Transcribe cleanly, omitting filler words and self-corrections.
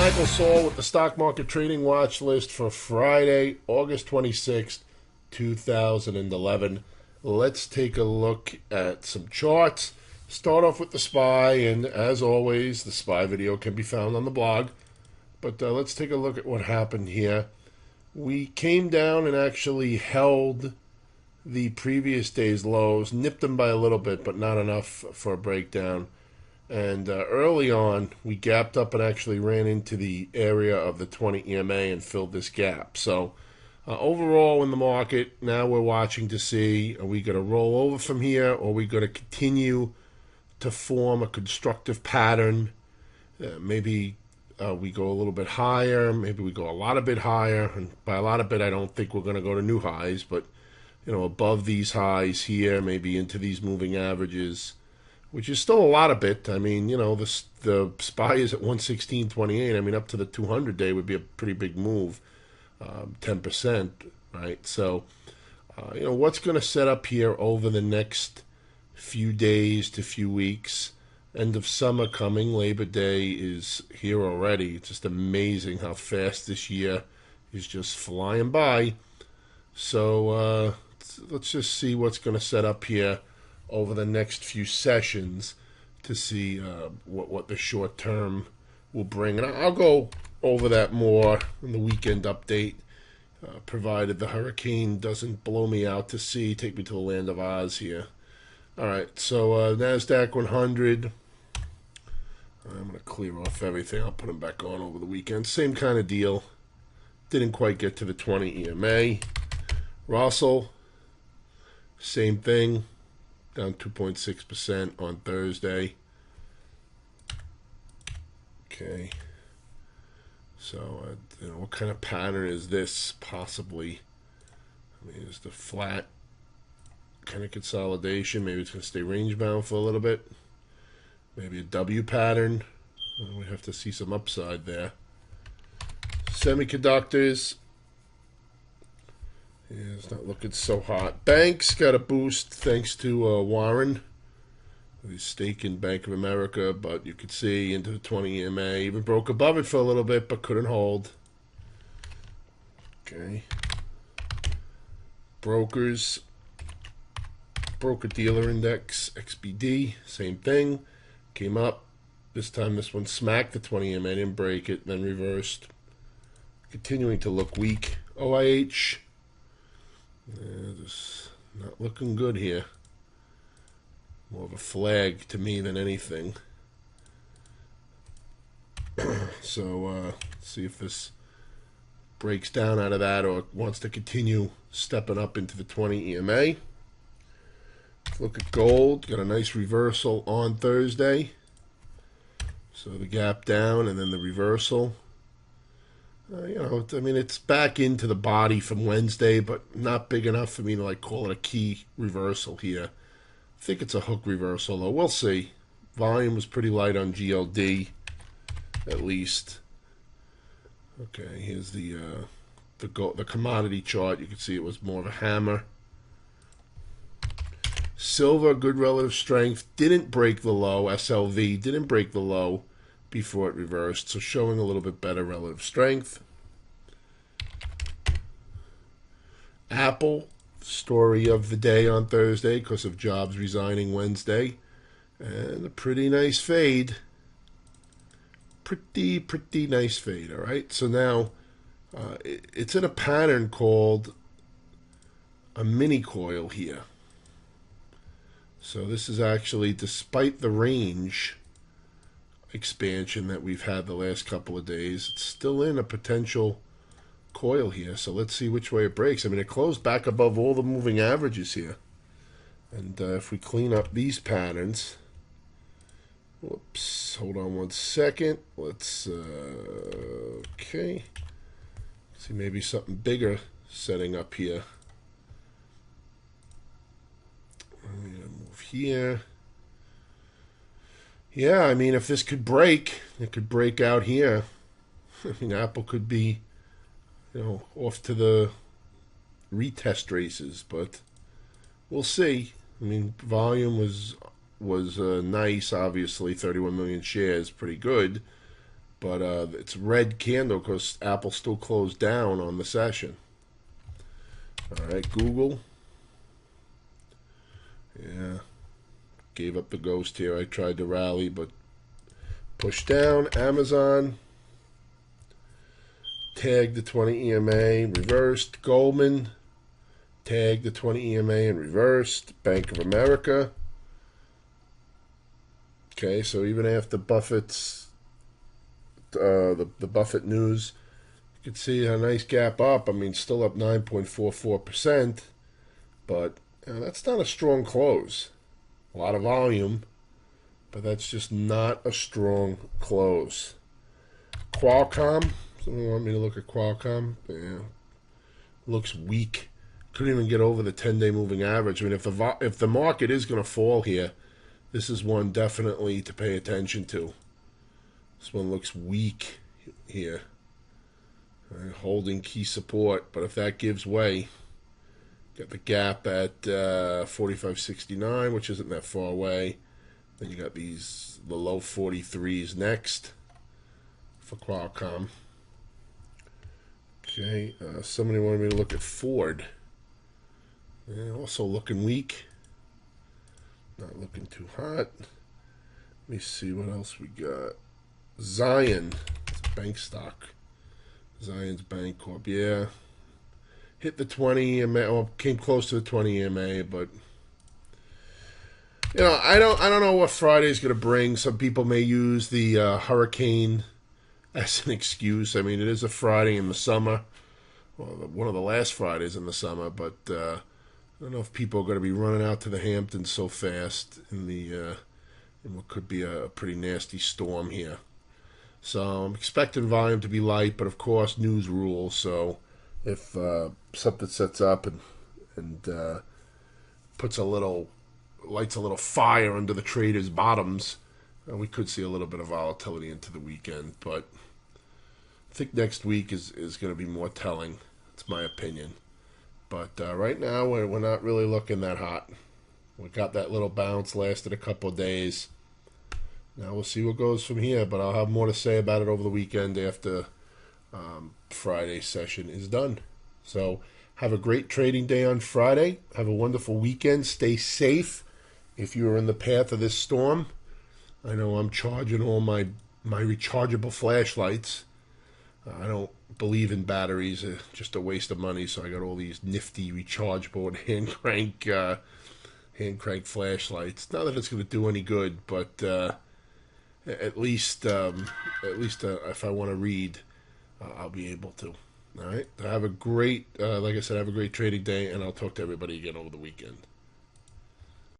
Michael Saul with the Stock Market Trading Watch List for Friday, August 26th, 2011. Let's take a look at some charts. Start off with the SPY, and as always, the SPY video can be found on the blog. But let's take a look at what happened here. We came down and actually held the previous day's lows, nipped them by a little bit, but not enough for a breakdown. And early on, we gapped up and actually ran into the area of the 20 EMA and filled this gap. So overall in the market, now we're watching to see, are we going to roll over from here, or are we going to continue to form a constructive pattern? Maybe we go a little bit higher, maybe we go a lot a bit higher. And by a lot of bit, I don't think we're going to go to new highs, but above these highs here, maybe into these moving averages, which is still a lot of bit. I mean, the SPY is at 116.28. I mean, up to the 200 day would be a pretty big move, 10%, right? So, what's going to set up here over the next few days to few weeks? End of summer coming, Labor Day is here already. It's just amazing how fast this year is just flying by. So let's just see what's going to set up here over the next few sessions to see what the short term will bring. And I'll go over that more in the weekend update, provided the hurricane doesn't blow me out to sea, take me to the land of Oz here. All right, so NASDAQ 100. I'm going to clear off everything. I'll put them back on over the weekend. Same kind of deal. Didn't quite get to the 20 EMA. Russell, same thing. Down 2.6% on Thursday. Okay. So, what kind of pattern is this possibly? I mean, is the flat kind of consolidation? Maybe it's going to stay range bound for a little bit. Maybe a W pattern. We have to see some upside there. Semiconductors. Yeah, it's not looking so hot. Banks got a boost thanks to Warren, his stake in Bank of America, but you could see into the 20 EMA. Even broke above it for a little bit, but couldn't hold. Okay. Brokers. Broker-dealer index, XBD, same thing. Came up. This time this one smacked the 20 EMA, didn't break it, then reversed. Continuing to look weak. OIH. Just not looking good here. More of a flag to me than anything. So see if this breaks down out of that or wants to continue stepping up into the 20 EMA. Look at gold. Got a nice reversal on Thursday. So the gap down and then the reversal. I mean, it's back into the body from Wednesday, but not big enough for me to call it a key reversal here. I think it's a hook reversal, though. We'll see. Volume was pretty light on GLD, at least. Okay, here's the commodity chart. You can see it was more of a hammer. Silver, good relative strength. Didn't break the low. SLV didn't break the low before it reversed, so showing a little bit better relative strength. Apple, story of the day on Thursday because of Jobs resigning Wednesday. And a pretty nice fade. Pretty nice fade, all right? So now it's in a pattern called a mini coil here. So this is actually, despite the range expansion that we've had the last couple of days, it's still in a potential coil here. So let's see which way it breaks. I mean, it closed back above all the moving averages here. And if we clean up these patterns, whoops, hold on one second. Let's, okay. See maybe something bigger setting up here. I'm going to move here. Yeah, I mean, if this could break, it could break out here. I mean, Apple could be, off to the retest races, but we'll see. I mean, volume was nice, obviously, 31 million shares, pretty good. but it's red candle because Apple still closed down on the session. All right, Google. Yeah, gave up the ghost here. I tried to rally, but pushed down. Amazon tagged the 20 EMA, reversed. Goldman tagged the 20 EMA and reversed. Bank of America. Okay, so even after Buffett's the Buffett news, you can see a nice gap up. I mean, still up 9.44%, but that's not a strong close. A lot of volume, but that's just not a strong close. Qualcomm. Someone want me to look at Qualcomm? Yeah, looks weak. Couldn't even get over the 10-day moving average. I mean, if the market is going to fall here, this is one definitely to pay attention to. This one looks weak here. Holding key support, but if that gives way, got the gap at 45.69, which isn't that far away. Then you got the low 43s next for Qualcomm. Okay, somebody wanted me to look at Ford. Yeah, also looking weak. Not looking too hot. Let me see what else we got. Zion. It's a bank stock. Zion's Bank Corp. Yeah. Hit the 20 EMA, or came close to the 20 EMA, but I don't know what Friday's going to bring. Some people may use the hurricane as an excuse. I mean, it is a Friday in the summer. Well, one of the last Fridays in the summer, but I don't know if people are going to be running out to the Hamptons so fast in what could be a pretty nasty storm here. So I'm expecting volume to be light, but of course news rules. So if something sets up and lights a little fire under the traders' bottoms, we could see a little bit of volatility into the weekend. But I think next week is going to be more telling. It's my opinion. But right now we're not really looking that hot. We got that little bounce, lasted a couple of days. Now we'll see what goes from here, but I'll have more to say about it over the weekend after Friday's session is done. So have a great trading day on Friday. Have a wonderful weekend. Stay safe if you are in the path of this storm. I know I'm charging all my rechargeable flashlights. I don't believe in batteries. Just a waste of money, so I got all these nifty rechargeable and hand crank flashlights. Not that it's going to do any good, but at least if I want to read, I'll be able to. All right. Have a great, like I said, have a great trading day, and I'll talk to everybody again over the weekend.